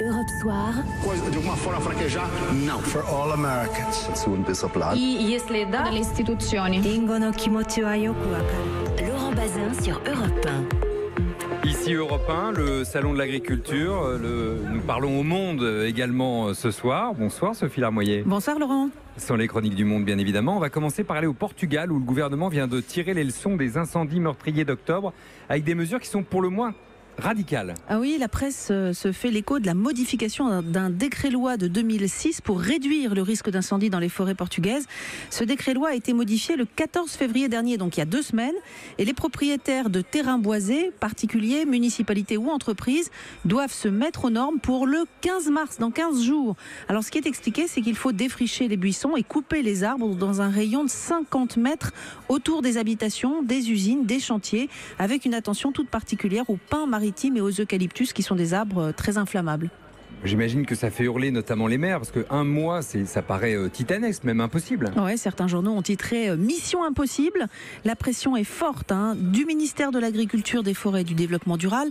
Europe Soir. Coisa de uma forma fraquejar? Não. For all Americans. Если да, dalle istituzioni. Laurent Bazin sur Europe 1. Ici Europe 1, le salon de l'agriculture. Nous parlons au monde également ce soir. Bonsoir Sophie Larmoyer. Bonsoir Laurent. Ce sont les chroniques du monde bien évidemment. On va commencer par aller au Portugal où le gouvernement vient de tirer les leçons des incendies meurtriers d'octobre avec des mesures qui sont pour le moins radicale. Ah oui, la presse se fait l'écho de la modification d'un décret-loi de 2006 pour réduire le risque d'incendie dans les forêts portugaises. Ce décret-loi a été modifié le 14 février dernier, donc il y a 2 semaines. Et les propriétaires de terrains boisés, particuliers, municipalités ou entreprises, doivent se mettre aux normes pour le 15 mars, dans 15 jours. Alors ce qui est expliqué, c'est qu'il faut défricher les buissons et couper les arbres dans un rayon de 50 mètres autour des habitations, des usines, des chantiers, avec une attention toute particulière aux pins maritimes et aux eucalyptus qui sont des arbres très inflammables. J'imagine que ça fait hurler notamment les maires parce qu'un mois, ça paraît titanesque, même impossible. Ouais, certains journaux ont titré Mission impossible. La pression est forte du ministère de l'Agriculture, des Forêts et du Développement durable,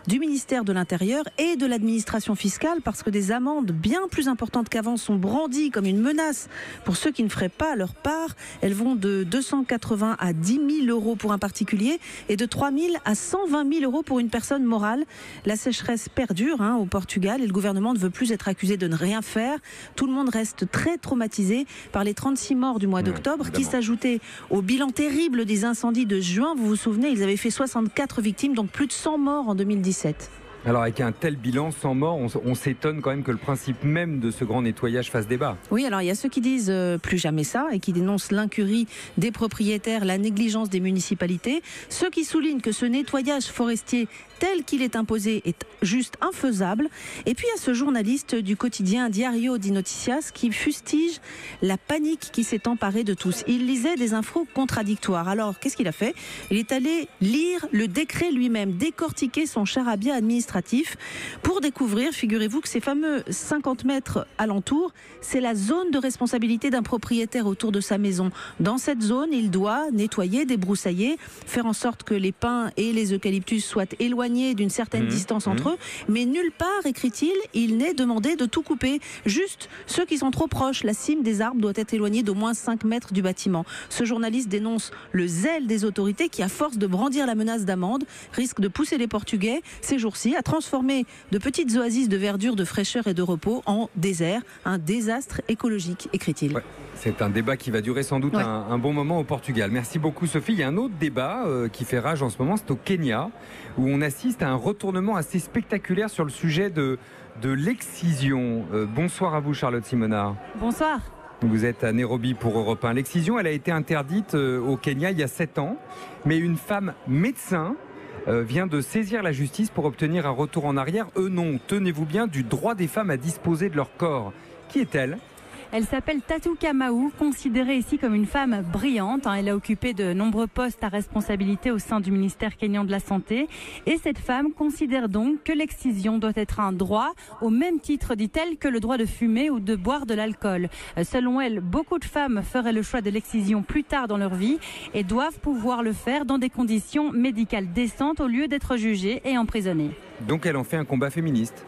du ministère de l'Intérieur et de l'administration fiscale parce que des amendes bien plus importantes qu'avant sont brandies comme une menace pour ceux qui ne feraient pas leur part. Elles vont de 280 à 10 000 euros pour un particulier et de 3 000 à 120 000 euros pour une personne morale. La sécheresse perdure au Portugal. Et le gouvernement ne veut plus être accusé de ne rien faire. Tout le monde reste très traumatisé par les 36 morts du mois d'octobre qui s'ajoutaient au bilan terrible des incendies de juin. Vous vous souvenez, ils avaient fait 64 victimes, donc plus de 100 morts en 2017. Alors avec un tel bilan, 100 morts, on s'étonne quand même que le principe même de ce grand nettoyage fasse débat. Oui, alors il y a ceux qui disent plus jamais ça et qui dénoncent l'incurie des propriétaires, la négligence des municipalités. Ceux qui soulignent que ce nettoyage forestier tel qu'il est imposé est juste infaisable. Et puis il y a ce journaliste du quotidien Diario de Noticias qui fustige la panique qui s'est emparée de tous. Il lisait des infos contradictoires. Alors qu'est-ce qu'il a fait? Il est allé lire le décret lui-même, décortiquer son charabia administratif pour découvrir, figurez-vous, que ces fameux 50 mètres alentour, c'est la zone de responsabilité d'un propriétaire autour de sa maison. Dans cette zone, il doit nettoyer, débroussailler, faire en sorte que les pins et les eucalyptus soient éloignés d'une certaine distance entre eux. Mais nulle part, écrit-il, il n'est demandé de tout couper. Juste ceux qui sont trop proches. La cime des arbres doit être éloignée d'au moins 5 mètres du bâtiment. Ce journaliste dénonce le zèle des autorités qui, à force de brandir la menace d'amende, risque de pousser les Portugais, ces jours-ci, à transformer de petites oasis de verdure, de fraîcheur et de repos en désert. Un désastre écologique, écrit-il. Ouais, c'est un débat qui va durer sans doute un bon moment au Portugal. Merci beaucoup Sophie. Il y a un autre débat qui fait rage en ce moment, c'est au Kenya, où on assiste à un retournement assez spectaculaire sur le sujet de l'excision. Bonsoir à vous Charlotte Simonard. Bonsoir. Vous êtes à Nairobi pour Europe 1. L'excision, elle a été interdite au Kenya il y a 7 ans, mais une femme médecin vient de saisir la justice pour obtenir un retour en arrière. Eux non, tenez-vous bien, du droit des femmes à disposer de leur corps. Qui est-elle ? Elle s'appelle Tatou Kamau, considérée ici comme une femme brillante. Elle a occupé de nombreux postes à responsabilité au sein du ministère kényan de la Santé. Et cette femme considère donc que l'excision doit être un droit, au même titre, dit-elle, que le droit de fumer ou de boire de l'alcool. Selon elle, beaucoup de femmes feraient le choix de l'excision plus tard dans leur vie et doivent pouvoir le faire dans des conditions médicales décentes au lieu d'être jugées et emprisonnées. Donc elle en fait un combat féministe.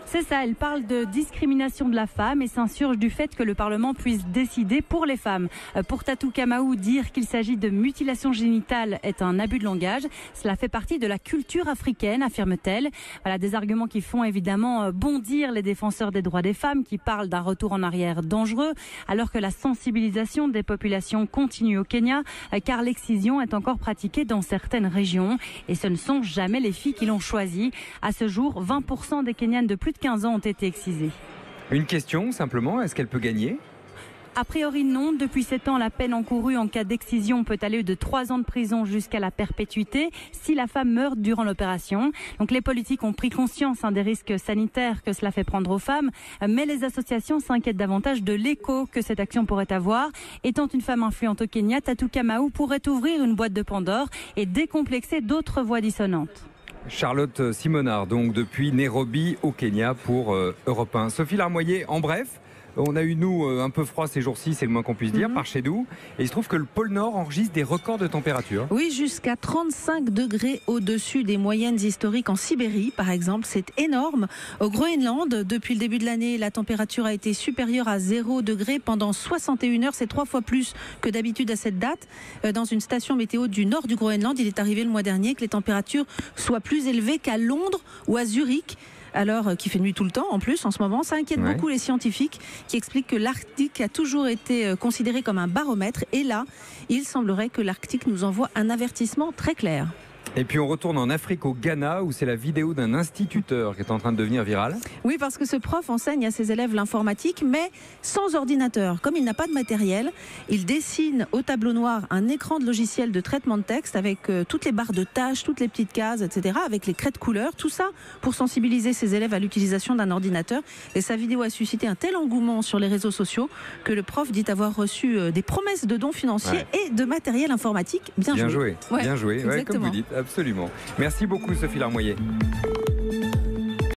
C'est ça, elle parle de discrimination de la femme et s'insurge du fait que le Parlement puisse décider pour les femmes. Pour Tatou Kamau, dire qu'il s'agit de mutilation génitale est un abus de langage. Cela fait partie de la culture africaine, affirme-t-elle. Voilà des arguments qui font évidemment bondir les défenseurs des droits des femmes qui parlent d'un retour en arrière dangereux, alors que la sensibilisation des populations continue au Kenya, car l'excision est encore pratiquée dans certaines régions. Et ce ne sont jamais les filles qui l'ont choisi. À ce jour, 20% des Kenyanes de plus de 15 ans ont été excisés. Une question simplement, est-ce qu'elle peut gagner ? A priori non, depuis 7 ans la peine encourue en cas d'excision peut aller de 3 ans de prison jusqu'à la perpétuité si la femme meurt durant l'opération. Donc les politiques ont pris conscience des risques sanitaires que cela fait prendre aux femmes, mais les associations s'inquiètent davantage de l'écho que cette action pourrait avoir. Étant une femme influente au Kenya, Tatou Kamau pourrait ouvrir une boîte de Pandore et décomplexer d'autres voix dissonantes. Charlotte Simonard, donc depuis Nairobi au Kenya pour Europe 1. Sophie Larmoyer, en bref, On a eu, nous, un peu froid ces jours-ci, c'est le moins qu'on puisse dire, par chez nous. Et il se trouve que le pôle Nord enregistre des records de température. Oui, jusqu'à 35 degrés au-dessus des moyennes historiques en Sibérie, par exemple. C'est énorme. Au Groenland, depuis le début de l'année, la température a été supérieure à 0 degré pendant 61 heures. C'est 3 fois plus que d'habitude à cette date. Dans une station météo du nord du Groenland, il est arrivé le mois dernier que les températures soient plus élevées qu'à Londres ou à Zurich. Alors qu'il fait nuit tout le temps en plus en ce moment. Ça inquiète beaucoup les scientifiques qui expliquent que l'Arctique a toujours été considéré comme un baromètre. Et là, il semblerait que l'Arctique nous envoie un avertissement très clair. Et puis on retourne en Afrique, au Ghana, où c'est la vidéo d'un instituteur qui est en train de devenir virale. Oui, parce que ce prof enseigne à ses élèves l'informatique, mais sans ordinateur. Comme il n'a pas de matériel, il dessine au tableau noir un écran de logiciel de traitement de texte avec toutes les barres de tâches, toutes les petites cases, etc., avec les craies de couleur, tout ça pour sensibiliser ses élèves à l'utilisation d'un ordinateur. Et sa vidéo a suscité un tel engouement sur les réseaux sociaux que le prof dit avoir reçu des promesses de dons financiers et de matériel informatique. Bien joué. Bien joué, comme vous dites. Absolument. Merci beaucoup, Sophie Larmoyer.